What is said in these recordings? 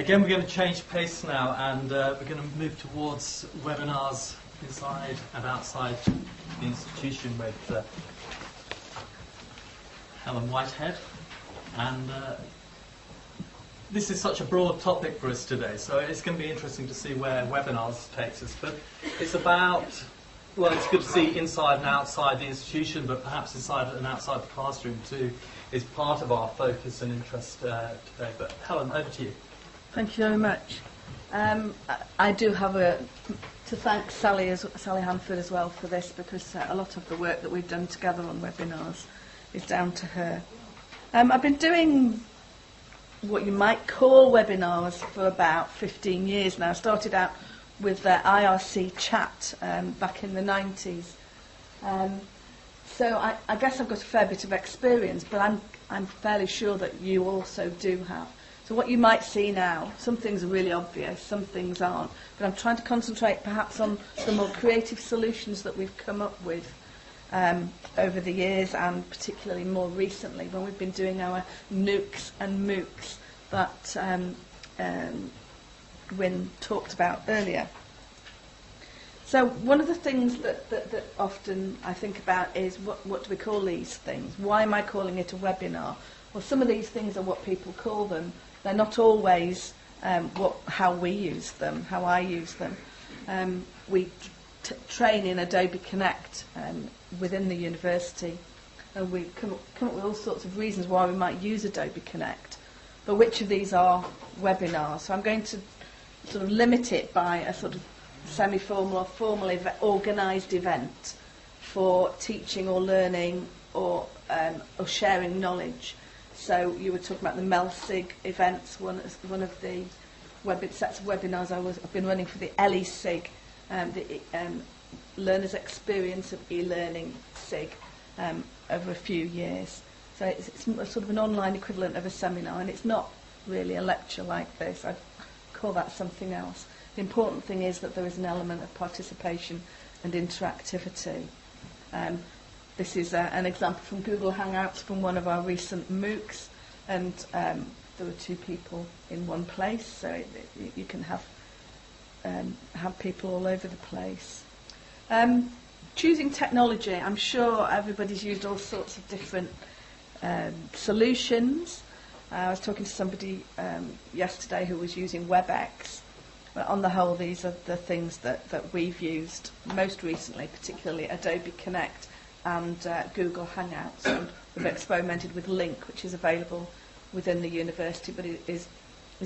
Again, we're going to change pace now, and we're going to move towards webinars inside and outside the institution with Helen Whitehead. And this is such a broad topic for us today, so it's going to be interesting to see where webinars takes us. But it's about, well, it's good to see inside and outside the institution, but perhaps inside and outside the classroom too is part of our focus and interest today. But Helen, over to you. Thank you very much. I do have to thank Sally Hanford as well for this, because a lot of the work that we've done together on webinars is down to her. I've been doing what you might call webinars for about 15 years now. I started out with IRC chat back in the 90s. So I guess I've got a fair bit of experience, but I'm fairly sure that you also do have. So what you might see now, some things are really obvious, some things aren't. But I'm trying to concentrate perhaps on the more creative solutions that we've come up with over the years, and particularly more recently when we've been doing our NUCs and MOOCs that Wynne talked about earlier. So one of the things that often I think about is what do we call these things? Why am I calling it a webinar? Well, some of these things are what people call them. They're not always how we use them, how I use them. We train in Adobe Connect within the university, and we come up with all sorts of reasons why we might use Adobe Connect. But which of these are webinars? So I'm going to sort of limit it by a sort of semi-formal or formal organised event for teaching or learning or sharing knowledge. So you were talking about the MELSIG events, one of the sets of webinars I've been running for the LE-SIG, the Learner's Experience of E-Learning SIG, over a few years. So it's sort of an online equivalent of a seminar, and it's not really a lecture like this. I'd call that something else. The important thing is that there is an element of participation and interactivity. This is an example from Google Hangouts from one of our recent MOOCs, and there were 2 people in one place, so you can have people all over the place. Choosing technology, I'm sure everybody's used all sorts of different solutions. I was talking to somebody yesterday who was using WebEx. But on the whole, these are the things that we've used most recently, particularly Adobe Connect and Google Hangouts. And we've experimented with Link, which is available within the university, but it is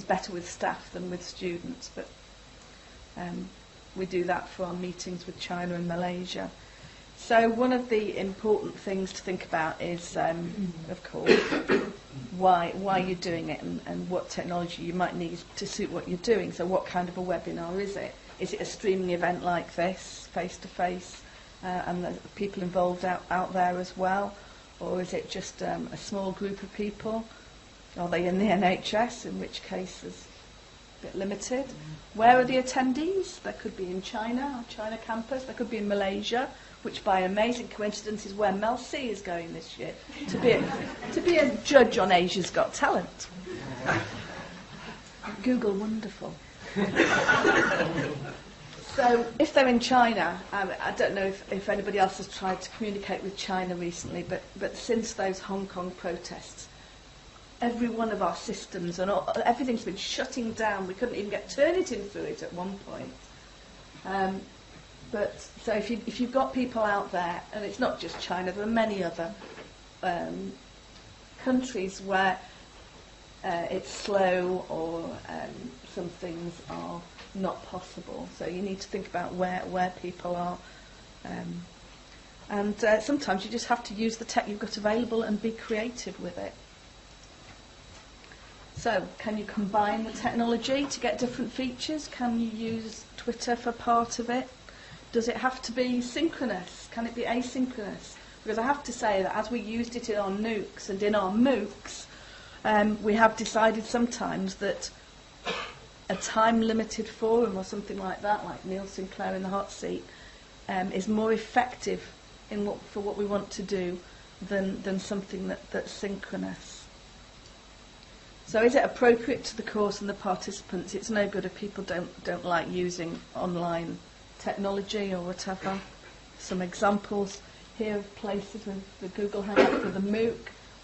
better with staff than with students. But we do that for our meetings with China and Malaysia. So one of the important things to think about is, of course, why you're doing it and what technology you might need to suit what you're doing. So what kind of a webinar is it? Is it a streaming event like this, face-to-face, and there's people involved out there as well? Or is it just a small group of people? Are they in the NHS, in which case there's a bit limited? Where are the attendees? They could be in China, our China campus. They could be in Malaysia, which by an amazing coincidence is where MELSIG is going this year, to be a judge on Asia's Got Talent. Google, wonderful. So if they're in China, I don't know if anybody else has tried to communicate with China recently, but since those Hong Kong protests, every one of our systems and everything's been shutting down. We couldn't even get Turnitin through it at one point. But so if you've got people out there, and it's not just China, there are many other countries where it's slow or some things are not possible. So you need to think about where people are. And sometimes you just have to use the tech you've got available and be creative with it. So, can you combine the technology to get different features? Can you use Twitter for part of it? Does it have to be synchronous? Can it be asynchronous? Because I have to say that as we used it in our NUCs and in our MOOCs, we have decided sometimes that a time-limited forum or something like that, like Neil Sinclair in the hot seat, is more effective for what we want to do than something that's synchronous. So is it appropriate to the course and the participants? It's no good if people don't like using online technology or whatever. Some examples here of places with the Google Hangouts, with the MOOC,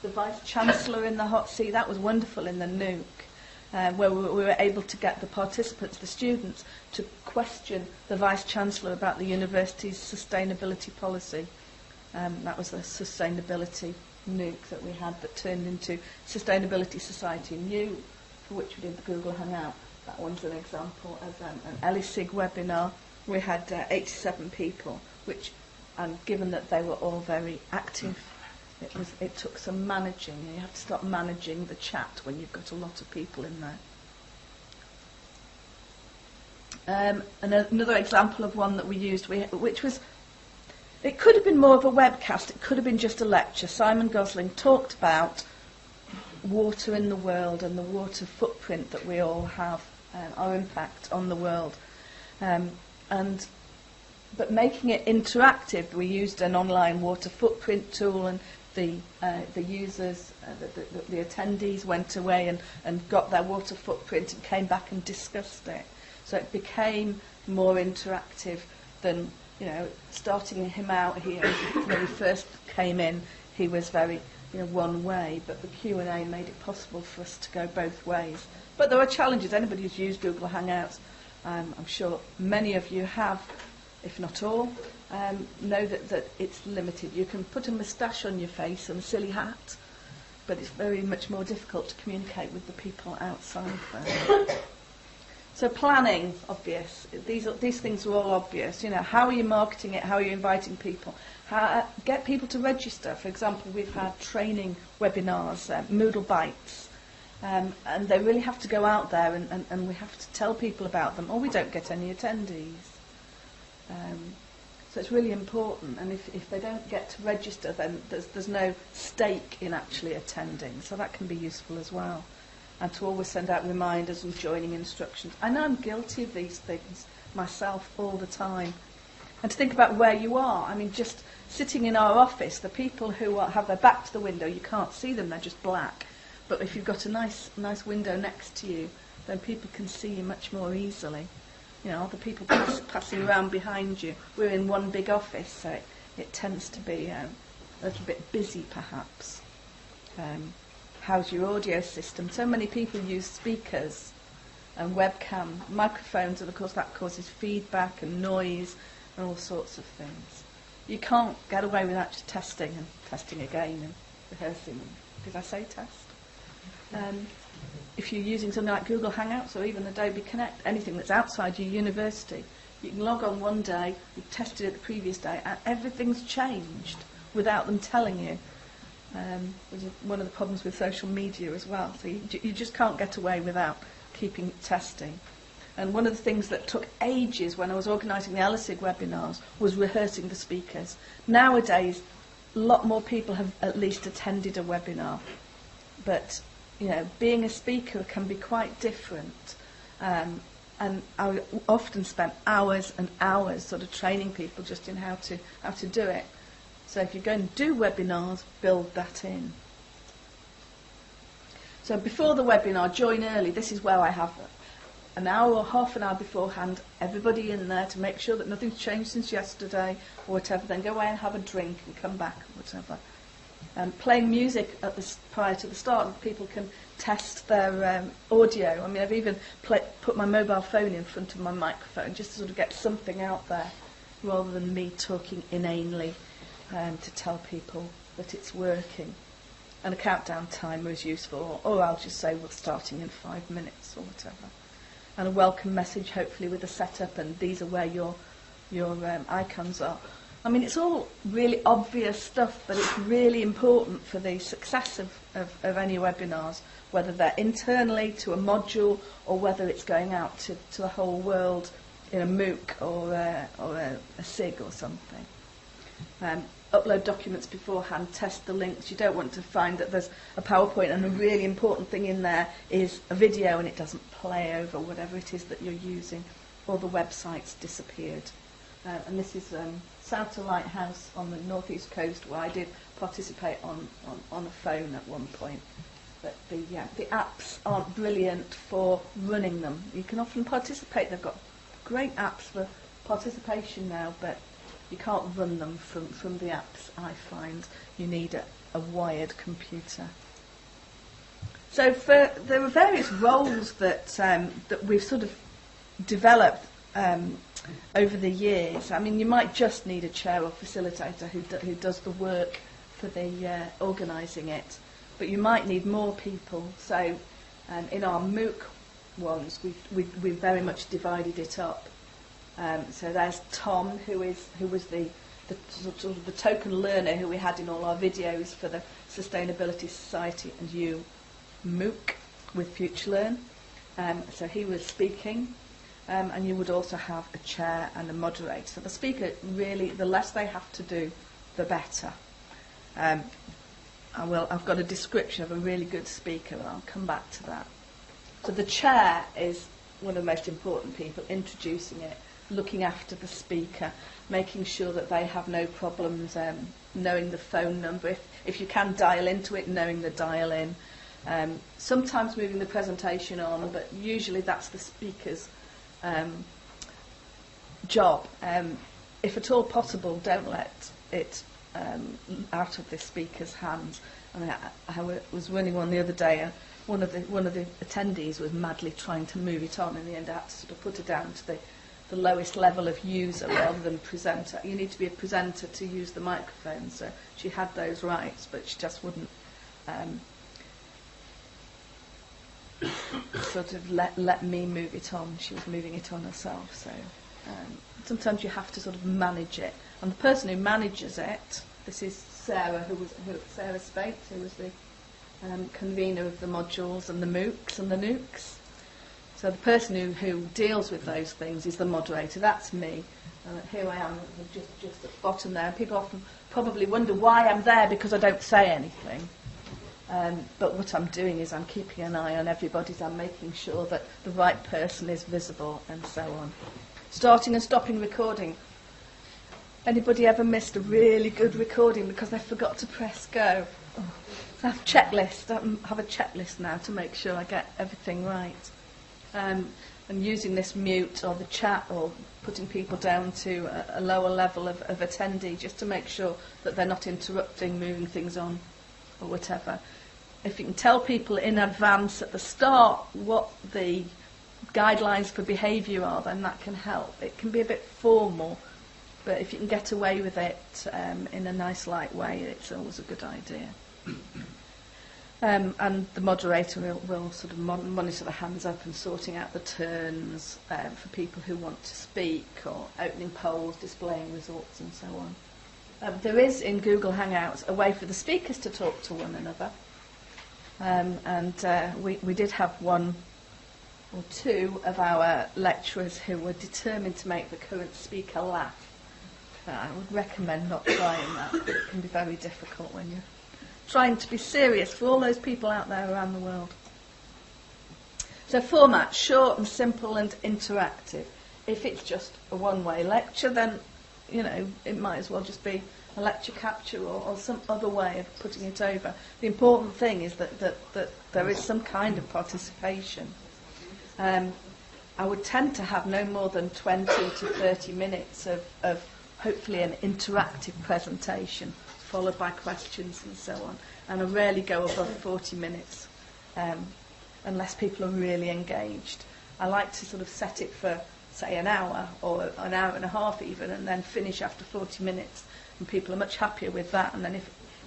the Vice-Chancellor in the hot seat. That was wonderful in the NUC, where we were able to get the participants, the students, to question the Vice-Chancellor about the university's sustainability policy. That was a sustainability NUC that we had that turned into Sustainability Society New, for which we did the Google Hangout. That one's an example of an MELSIG webinar. We had 87 people, and given that they were all very active, it took some managing. You have to start managing the chat when you've got a lot of people in there. And another example of one that we used, which was, it could have been more of a webcast, it could have been just a lecture. Simon Gosling talked about water in the world and the water footprint that we all have, our impact on the world. But making it interactive, we used an online water footprint tool, and the users, the attendees went away and got their water footprint and came back and discussed it. So it became more interactive than, starting him out here. When he first came in, he was very, one way, but the Q&A made it possible for us to go both ways. But there are challenges. Anybody who's used Google Hangouts, I'm sure many of you have, if not all, know that it's limited. You can put a moustache on your face and a silly hat, but it's very much more difficult to communicate with the people outside there. So planning, obvious. These things are all obvious. How are you marketing it? How are you inviting people? Get people to register. For example, we've had training webinars, Moodle Bites, and they really have to go out there, and we have to tell people about them, or we don't get any attendees. So it's really important, and if they don't get to register, then there's no stake in actually attending, so that can be useful as well. And to always send out reminders and joining instructions. I know I'm guilty of these things myself all the time. And to think about where you are. I mean, just sitting in our office, the people who have their back to the window, you can't see them, they're just black. But if you've got a nice window next to you, then people can see you much more easily. The people passing around behind you. We're in one big office, so it tends to be a little bit busy, perhaps. How's your audio system? So many people use speakers and webcam, microphones, and of course that causes feedback and noise and all sorts of things. You can't get away without just testing and testing again and rehearsing. Did I say test? If you're using something like Google Hangouts or even Adobe Connect, anything that's outside your university, you can log on one day, you've tested it the previous day, and everything's changed without them telling you. Which is one of the problems with social media as well. So you just can't get away without keeping testing. And one of the things that took ages when I was organising the MELSIG webinars was rehearsing the speakers. Nowadays, a lot more people have at least attended a webinar. But, being a speaker can be quite different. And I often spent hours and hours sort of training people just in how to do it. So if you're going to do webinars, build that in. So before the webinar, join early. This is where I have an hour or half an hour beforehand, everybody in there to make sure that nothing's changed since yesterday or whatever. Then go away and have a drink and come back or whatever. Playing music prior to the start, people can test their audio. I mean, I've even put my mobile phone in front of my microphone just to sort of get something out there rather than me talking inanely. To tell people that it's working. And a countdown timer is useful, or I'll just say we're starting in 5 minutes or whatever. And a welcome message, hopefully with a setup, and these are where your icons are. I mean, it's all really obvious stuff, but it's really important for the success of any webinars, whether they're internally to a module or whether it's going out to the whole world in a MOOC or a SIG or something. Upload documents beforehand, test the links. You don't want to find that there's a PowerPoint and a really important thing in there is a video and it doesn't play over whatever it is that you're using, or the website's disappeared. And this is Souter Lighthouse on the northeast coast, where I did participate on a phone at one point. that the apps aren't brilliant for running them. You can often participate. They've got great apps for participation now, but you can't run them from the apps, I find. You need a wired computer. So there are various roles that we've sort of developed over the years. I mean, you might just need a chair or facilitator who does the work for the organising it, but you might need more people. So in our MOOC ones, we've very much divided it up. So there's Tom, who was the sort of the token learner who we had in all our videos for the Sustainability Society and You MOOC with FutureLearn. So he was speaking, and you would also have a chair and a moderator. So the speaker, really, the less they have to do, the better. I've got a description of a really good speaker, and I'll come back to that. So the chair is one of the most important people, introducing it, looking after the speaker, making sure that they have no problems knowing the phone number. If you can dial into it, knowing the dial in. Sometimes moving the presentation on, but usually that's the speaker's job. If at all possible, don't let it out of the speaker's hands. I mean, I was running one the other day, and one of the attendees was madly trying to move it on. In the end, I had to sort of put her down to the lowest level of user rather than presenter. You need to be a presenter to use the microphone, so she had those rights, but she just wouldn't sort of let me move it on. She was moving it on herself. So sometimes you have to sort of manage it. And the person who manages it, this is Sarah, Sarah Spates, who was the convener of the modules and the MOOCs and the NOOCs. So the person who deals with those things is the moderator. That's me. Here I am, just at the bottom there. People often probably wonder why I'm there, because I don't say anything. But what I'm doing is I'm keeping an eye on everybody's. I'm making sure that the right person is visible and so on. Starting and stopping recording. Anybody ever missed a really good recording because they forgot to press go? Oh. So I have a checklist now to make sure I get everything right. And using this mute or the chat or putting people down to a lower level of attendee just to make sure that they're not interrupting, moving things on or whatever. If you can tell people in advance at the start what the guidelines for behaviour are, then that can help. It can be a bit formal, but if you can get away with it in a nice, light way, it's always a good idea. And the moderator will sort of monitor the hands up and sorting out the turns for people who want to speak, or opening polls, displaying results and so on. There is in Google Hangouts a way for the speakers to talk to one another. We did have one or two of our lecturers who were determined to make the current speaker laugh. I would recommend not trying that. It can be very difficult when you're trying to be serious for all those people out there around the world. So format, short and simple and interactive. If it's just a one-way lecture, then it might as well just be a lecture capture or some other way of putting it over. The important thing is that there is some kind of participation. I would tend to have no more than 20 to 30 minutes of hopefully an interactive presentation, followed by questions and so on. And I rarely go above 40 minutes unless people are really engaged. I like to sort of set it for, say, an hour or an hour and a half even, and then finish after 40 minutes. And people are much happier with that. And then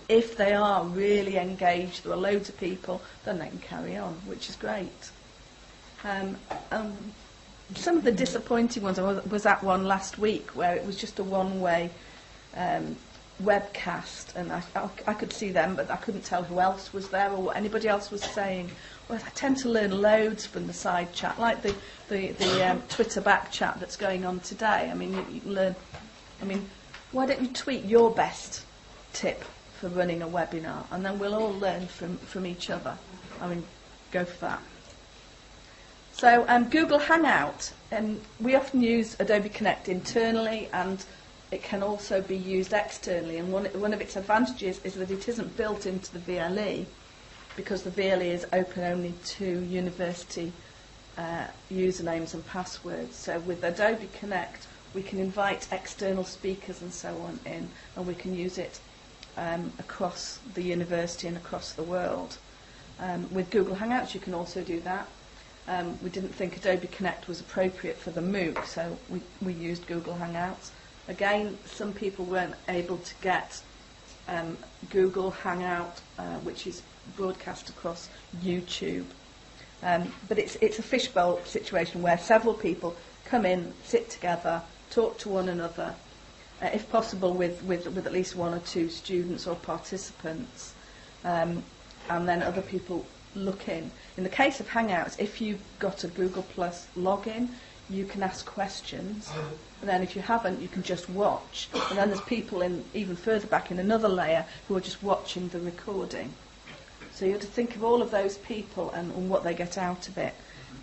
if they are really engaged, there are loads of people, then they can carry on, which is great. Some of the disappointing ones, I was at one last week where it was just a one-way webcast, and I could see them, but I couldn't tell who else was there or what anybody else was saying. Well, I tend to learn loads from the side chat, like the Twitter back chat that's going on today. I mean, you can learn. I mean, why don't you tweet your best tip for running a webinar, and then we'll all learn from each other. I mean, go for that. So Google Hangout, we often use Adobe Connect internally, and it can also be used externally. And one of its advantages is that it isn't built into the VLE. because the VLE is open only to university usernames and passwords. So with Adobe Connect, we can invite external speakers and so on in, and we can use it across the university and across the world. With Google Hangouts, you can also do that. We didn't think Adobe Connect was appropriate for the MOOC, so we used Google Hangouts. Again, some people weren't able to get Google Hangout, which is broadcast across YouTube. But it's a fishbowl situation where several people come in, sit together, talk to one another, if possible with at least one or two students or participants, and then other people look in. In the case of Hangouts, if you've got a Google Plus login, you can ask questions, and then if you haven't, you can just watch. And then there's people in even further back in another layer who are just watching the recording. So you have to think of all of those people and what they get out of it.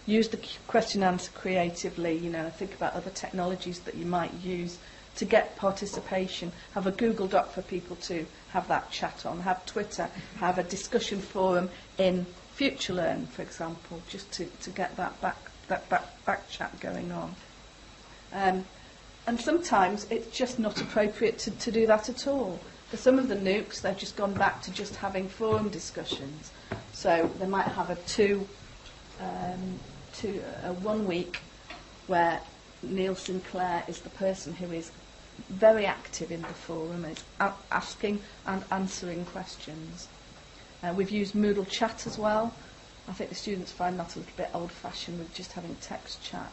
Use the question and answer creatively, think about other technologies that you might use to get participation. Have a Google Doc for people to have that chat on. Have Twitter. Have a discussion forum in FutureLearn, for example, just to get that back chat going on. And sometimes it's just not appropriate to do that at all. For some of the NUCs, they've just gone back to just having forum discussions. So they might have a 1 week where Neil Sinclair is the person who is very active in the forum, is asking and answering questions. We've used Moodle Chat as well. I think the students find that a little bit old-fashioned with just having text chat.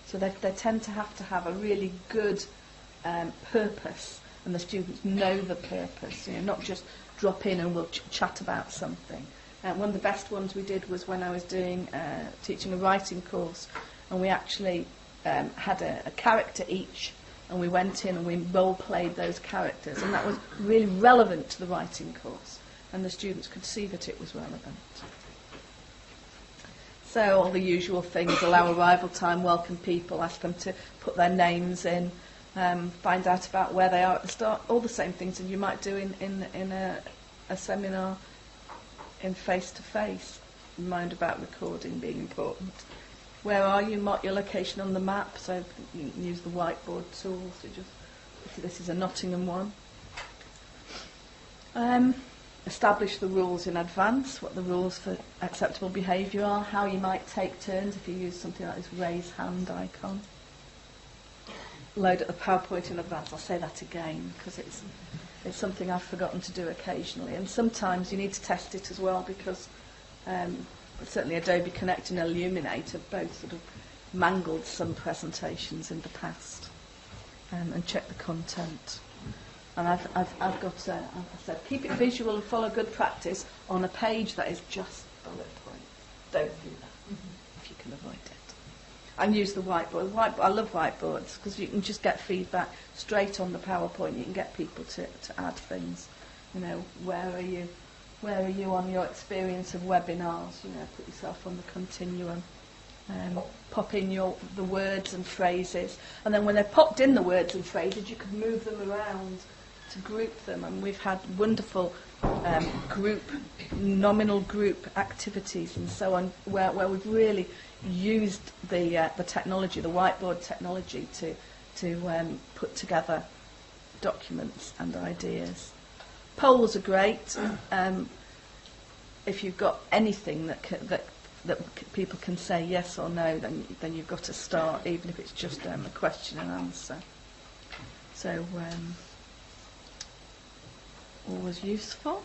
So they tend to have a really good purpose, and the students know the purpose, not just drop in and we'll chat about something. One of the best ones we did was when I was teaching a writing course, and we actually had a character each, and we went in and we role-played those characters, and that was really relevant to the writing course, and the students could see that it was relevant. So all the usual things: allow arrival time, welcome people, ask them to put their names in, find out about where they are at the start, all the same things that you might do in a seminar in face-to-face. Mind about recording being important. Where are you? Mark your location on the map, so you can use the whiteboard tool. So this is a Nottingham one. Establish the rules in advance, what the rules for acceptable behaviour are, how you might take turns if you use something like this raise hand icon. Load up the PowerPoint in advance. I'll say that again because it's something I've forgotten to do occasionally, and sometimes you need to test it as well because certainly Adobe Connect and Illuminate have both sort of mangled some presentations in the past, and check the content. And I've got I said keep it visual and follow good practice on a page that is just bullet points. Don't do that if you can avoid it. And use the whiteboard. I love whiteboards because you can just get feedback straight on the PowerPoint. You can get people to add things. Where are you on your experience of webinars? Put yourself on the continuum. Pop in the words and phrases, and then when they've popped in the words and phrases, you can move them around to group them. And we've had wonderful nominal group activities and so on, where we've really used the technology, the whiteboard technology, to put together documents and ideas. Polls are great. If you've got anything that people can say yes or no, then you've got to start, even if it's just a question and answer. So always useful.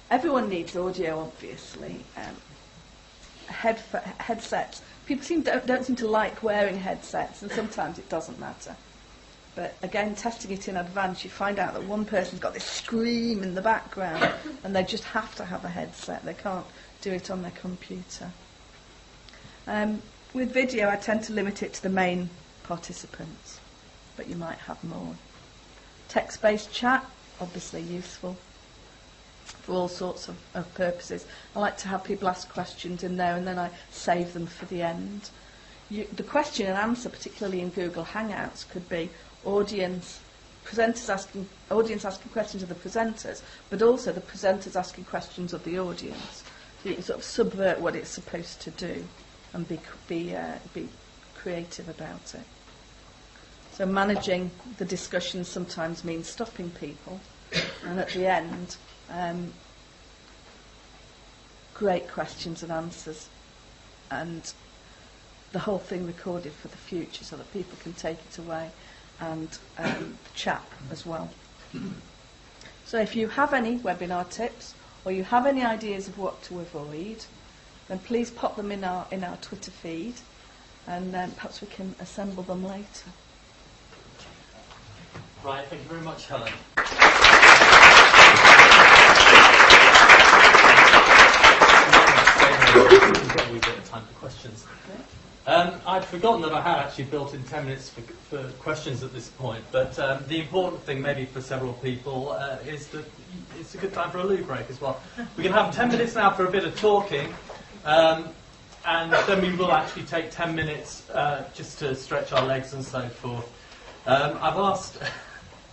Everyone needs audio, obviously. Headsets. People don't seem to like wearing headsets, and sometimes it doesn't matter. But again, testing it in advance, you find out that one person's got this scream in the background, and they just have to have a headset. They can't do it on their computer. With video, I tend to limit it to the main participants, but you might have more. Text-based chat, obviously useful for all sorts of purposes. I like to have people ask questions in there, and then I save them for the end. The question and answer, particularly in Google Hangouts, could be audience asking questions of the presenters, but also the presenters asking questions of the audience. So you can sort of subvert what it's supposed to do and be creative about it. So managing the discussion sometimes means stopping people, and at the end, great questions and answers, and the whole thing recorded for the future so that people can take it away and chat as well. So if you have any webinar tips or you have any ideas of what to avoid, then please pop them in our Twitter feed, and perhaps we can assemble them later. Right, thank you very much, Helen. We get time for questions. I'd forgotten that I had actually built in 10 minutes for questions at this point, but the important thing maybe for several people is that it's a good time for a loo break as well. We can have 10 minutes now for a bit of talking, and then we will actually take 10 minutes just to stretch our legs and so forth. I've asked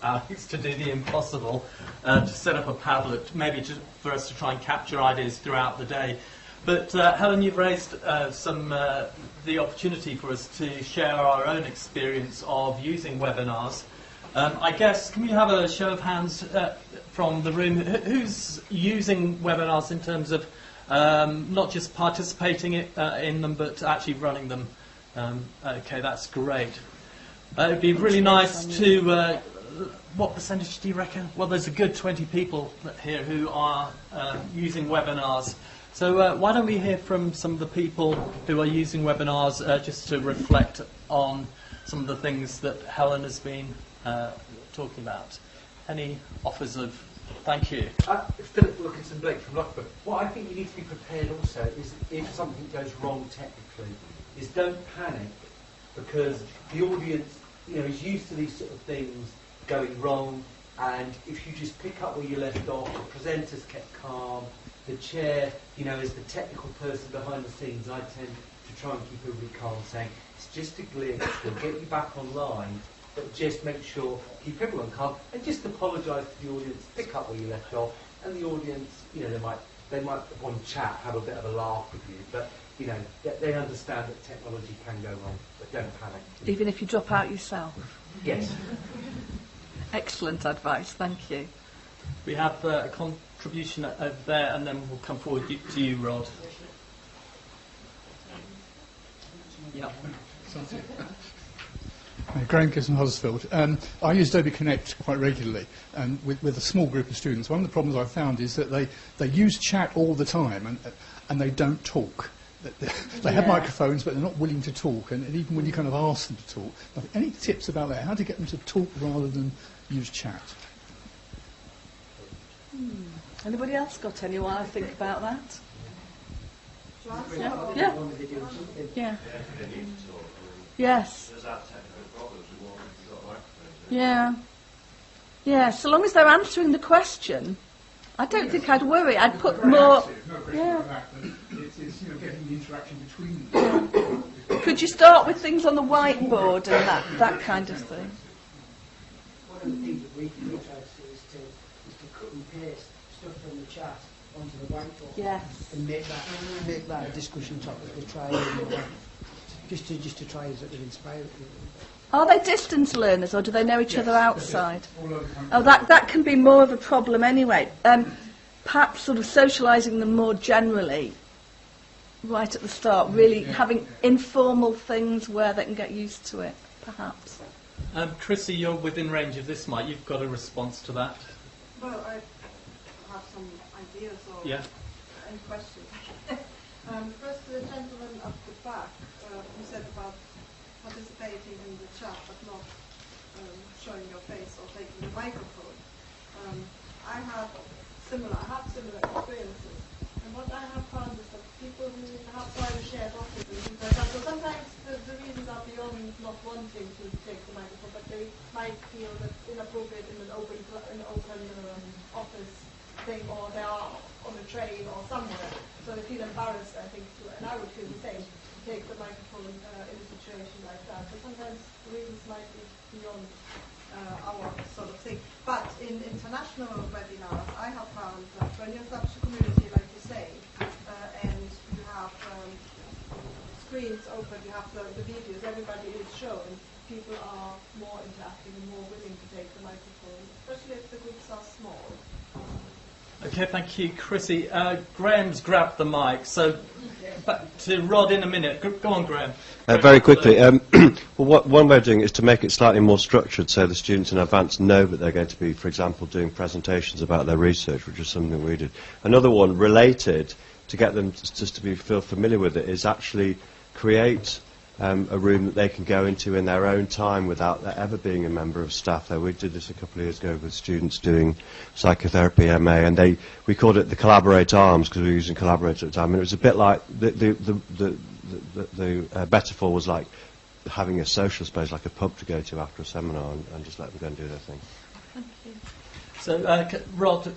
Alex to do the impossible, to set up a Padlet, maybe for us to try and capture ideas throughout the day. But Helen, you've raised the opportunity for us to share our own experience of using webinars. I guess, can we have a show of hands from the room? Who's using webinars in terms of not just participating in them, but actually running them? Okay, that's great. It'd be really nice to... what percentage do you reckon? Well, there's a good 20 people here who are using webinars. So why don't we hear from some of the people who are using webinars just to reflect on some of the things that Helen has been talking about. Any offers of thank you? Philip Wilkinson Blake from Loughborough. What I think you need to be prepared also is if something goes wrong technically, is don't panic, because the audience, is used to these sort of things going wrong, and if you just pick up where you left off, the presenters kept calm, the chair, as the technical person behind the scenes, I tend to try and keep everybody calm, saying, it's just a glitch, we'll get you back online, but just make sure, keep everyone calm, and just apologise to the audience, pick up where you left off, and the audience, they might want to chat, have a bit of a laugh with you, but, they understand that technology can go wrong, but don't panic. Even if you drop out yourself? Yes. Excellent advice, thank you. We have a contribution over there, and then we'll come forward to you, Rod. Yeah. Graham Kisson, Huddersfield. I use Adobe Connect quite regularly, and with a small group of students. One of the problems I've found is that they use chat all the time, and they don't talk. They have microphones, but they're not willing to talk, and even when you kind of ask them to talk. Any tips about that? How to get them to talk rather than use chat? Anybody else got any while I think about that? Yeah. Yeah. Yes. Yeah. Yeah, so long as they're answering the question, I don't think I'd worry. I'd put more... Yeah. It's getting the interaction between them. Could you start with things on the whiteboard and that kind of thing? One of the things that we can try to do is to cut and paste stuff from the chat onto the whiteboard. Yes. And make that a discussion topic to try just to try and sort of inspire it. Are they distance learners, or do they know each other outside? Oh, that can be more of a problem anyway. Perhaps sort of socialising them more generally, right at the start, really having informal things where they can get used to it, perhaps. Chrissy, you're within range of this mic. You've got a response to that. Well, I have some ideas or any questions. First, the gentleman at the back, who said about participating in the chat but not showing your face or taking the microphone. I have similar experiences, and what I have found is that people who have private shared offices and things like that, so sometimes the reasons are beyond not wanting to take the microphone, but they might feel that it's inappropriate in an open office thing, or they are on a train or somewhere, so they feel embarrassed, I think, and I would feel the same, to take the microphone in a situation like that. So sometimes the reasons might be beyond our sort of thing. But in international webinars, I have found that when you're such a community, like you say, screens open, you have the videos, everybody is shown, people are more interactive and more willing to take the microphone, especially if the groups are small. Okay, thank you, Chrissy. Graham's grabbed the mic, so back to Rod in a minute. Go on, Graham. Very quickly, well, one way of doing it is to make it slightly more structured, so the students in advance know that they're going to be, for example, doing presentations about their research, which is something we did. Another one related, to get them just to feel familiar with it, is actually create a room that they can go into in their own time without there ever being a member of staff there. We did this a couple of years ago with students doing psychotherapy MA, and we called it the Collaborate Arms because we were using Collaborate at the time, and it was a bit like the metaphor was like having a social space, like a pub to go to after a seminar, and just let them go and do their thing. Thank you. So, Rod,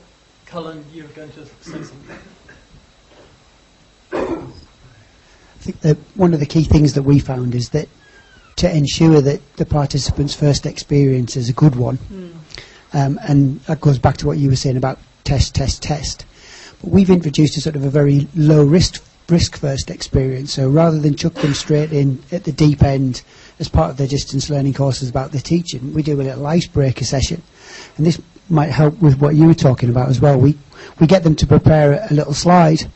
Cullen, you were going to say something. I think that one of the key things that we found is that to ensure that the participants' first experience is a good one, and that goes back to what you were saying about test. But we've introduced a sort of a very low risk first experience. So rather than chuck them straight in at the deep end as part of their distance learning courses about the teaching, we do a little icebreaker session, and this might help with what you were talking about as well. We get them to prepare a little slide.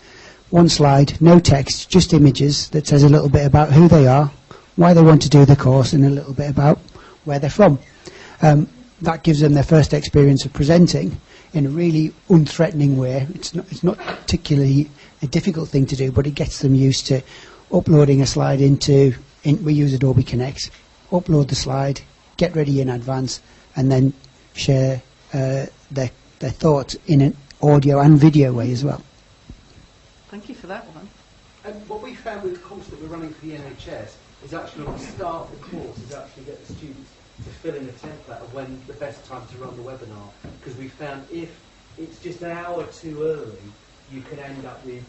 One slide, no text, just images that says a little bit about who they are, why they want to do the course, and a little bit about where they're from. That gives them their first experience of presenting in a really unthreatening way. It's not particularly a difficult thing to do, but it gets them used to uploading a slide we use Adobe Connect, upload the slide, get ready in advance, and then share their thoughts in an audio and video way as well. Thank you for that one. And what we found with the course that we're running for the NHS is actually at the start of the course is actually get the students to fill in a template of when the best time to run the webinar, because we found if it's just an hour too early, you can end up with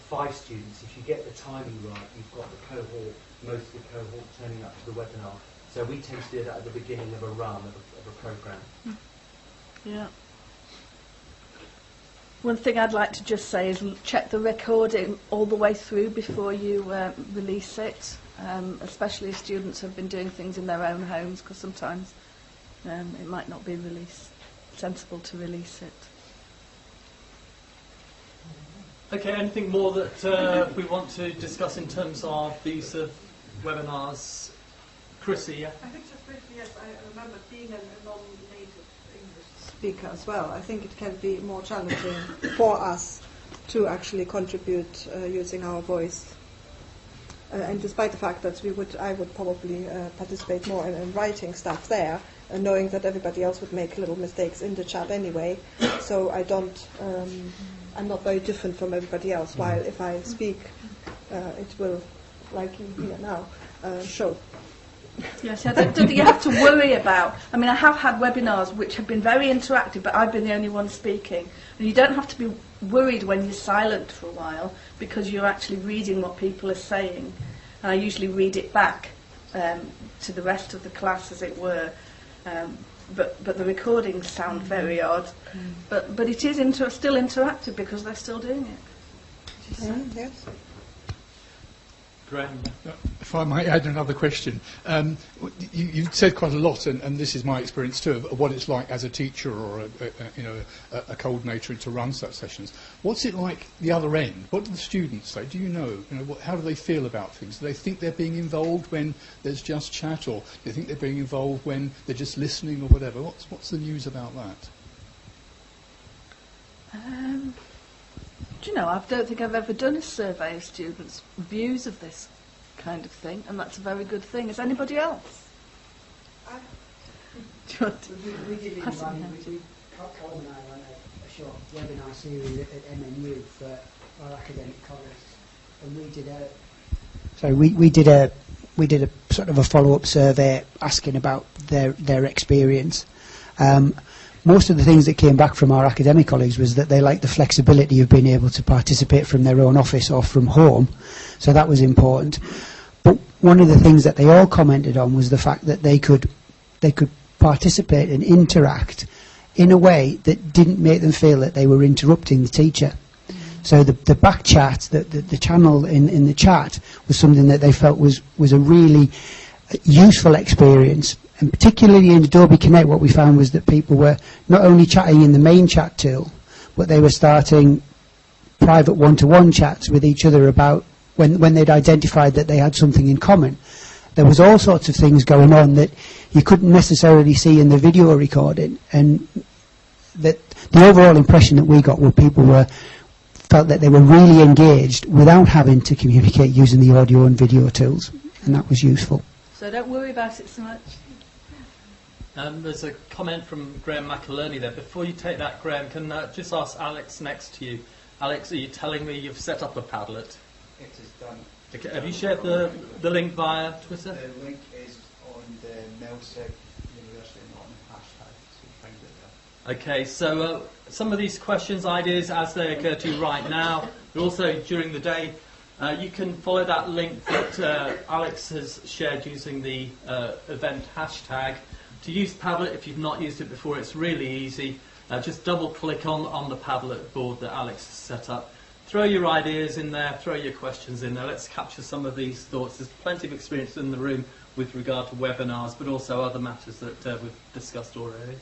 5 students. If you get the timing right, you've got the cohort, most of the cohort turning up to the webinar. So we tend to do that at the beginning of a run of a programme. Yeah. One thing I'd like to just say is check the recording all the way through before you release it, especially if students have been doing things in their own homes, because sometimes it might not be sensible to release it. Okay, anything more that we want to discuss in terms of the use of webinars? Chrissy, yeah? I think just briefly, yes, I remember being a non-native English speaker as well. I think it can be more challenging for us to actually contribute using our voice. And despite the fact that I would probably participate more in writing stuff there, knowing that everybody else would make little mistakes in the chat anyway. So I'm not very different from everybody else. While if I speak, it will, like you hear now, show. Yes, I don't think you have to worry about. I mean, I have had webinars which have been very interactive, but I've been the only one speaking. And you don't have to be worried when you're silent for a while, because you're actually reading what people are saying. And I usually read it back to the rest of the class, as it were. But the recordings sound very odd. But it is still interactive because they're still doing it. Yes. Graham. If I might add another question. You've said quite a lot, and this is my experience too, of what it's like as a teacher or a coordinator to run such sessions. What's it like the other end? What do the students say? Do you know how do they feel about things? Do they think they're being involved when there's just chat, or do they think they're being involved when they're just listening or whatever? What's the news about that? Do you know, I don't think I've ever done a survey of students' views of this kind of thing, and that's a very good thing. Is anybody else? Do you want to We did it Colin and I ran a short webinar series at MNU for our academic colleagues, and we did a sort of a follow-up survey asking about their experience. Most of the things that came back from our academic colleagues was that they liked the flexibility of being able to participate from their own office or from home, so that was important. But one of the things that they all commented on was the fact that they could participate and interact in a way that didn't make them feel that they were interrupting the teacher. So the back chat, the channel in the chat was something that they felt was a really useful experience. And particularly in Adobe Connect, what we found was that people were not only chatting in the main chat tool, but they were starting private one-to-one chats with each other about when they'd identified that they had something in common. There was all sorts of things going on that you couldn't necessarily see in the video recording, and that the overall impression that we got were people felt that they were really engaged without having to communicate using the audio and video tools, and that was useful. So don't worry about it so much. There's a comment from Graham McIlerney there. Before you take that, Graham, can just ask Alex next to you. Alex, are you telling me you've set up a Padlet? It is done. Okay. Have you shared the link via Twitter? The link is on the MELSIG University of Nottingham hashtag, so you find it there. Okay, so some of these questions, ideas, as they occur to you right now, but also during the day, you can follow that link that Alex has shared using the event hashtag. To use Padlet, if you've not used it before, it's really easy. Just double-click on the Padlet board that Alex has set up. Throw your ideas in there, throw your questions in there. Let's capture some of these thoughts. There's plenty of experience in the room with regard to webinars, but also other matters that we've discussed already.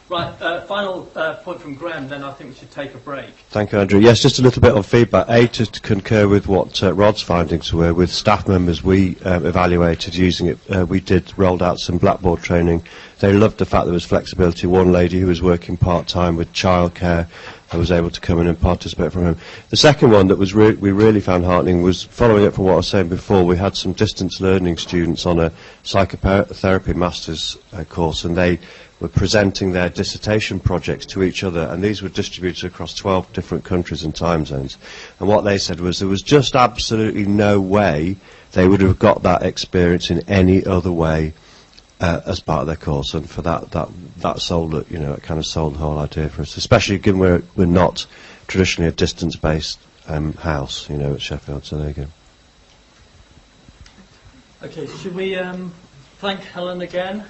Right, final point from Graham, then I think we should take a break. Thank you, Andrew. Yes, just a little bit of feedback. To concur with what Rod's findings were, with staff members we evaluated using it. We rolled out some Blackboard training. They loved the fact there was flexibility. One lady who was working part-time with childcare was able to come in and participate from home. The second one that was we really found heartening was, following up from what I was saying before, we had some distance learning students on a psychotherapy master's course, and they were presenting their dissertation projects to each other, and these were distributed across 12 different countries and time zones. And what they said was there was just absolutely no way they would have got that experience in any other way as part of their course, and for that sold it, it kind of sold the whole idea for us, especially given we're not traditionally a distance-based house, at Sheffield. So there you go. Okay, should we thank Helen again?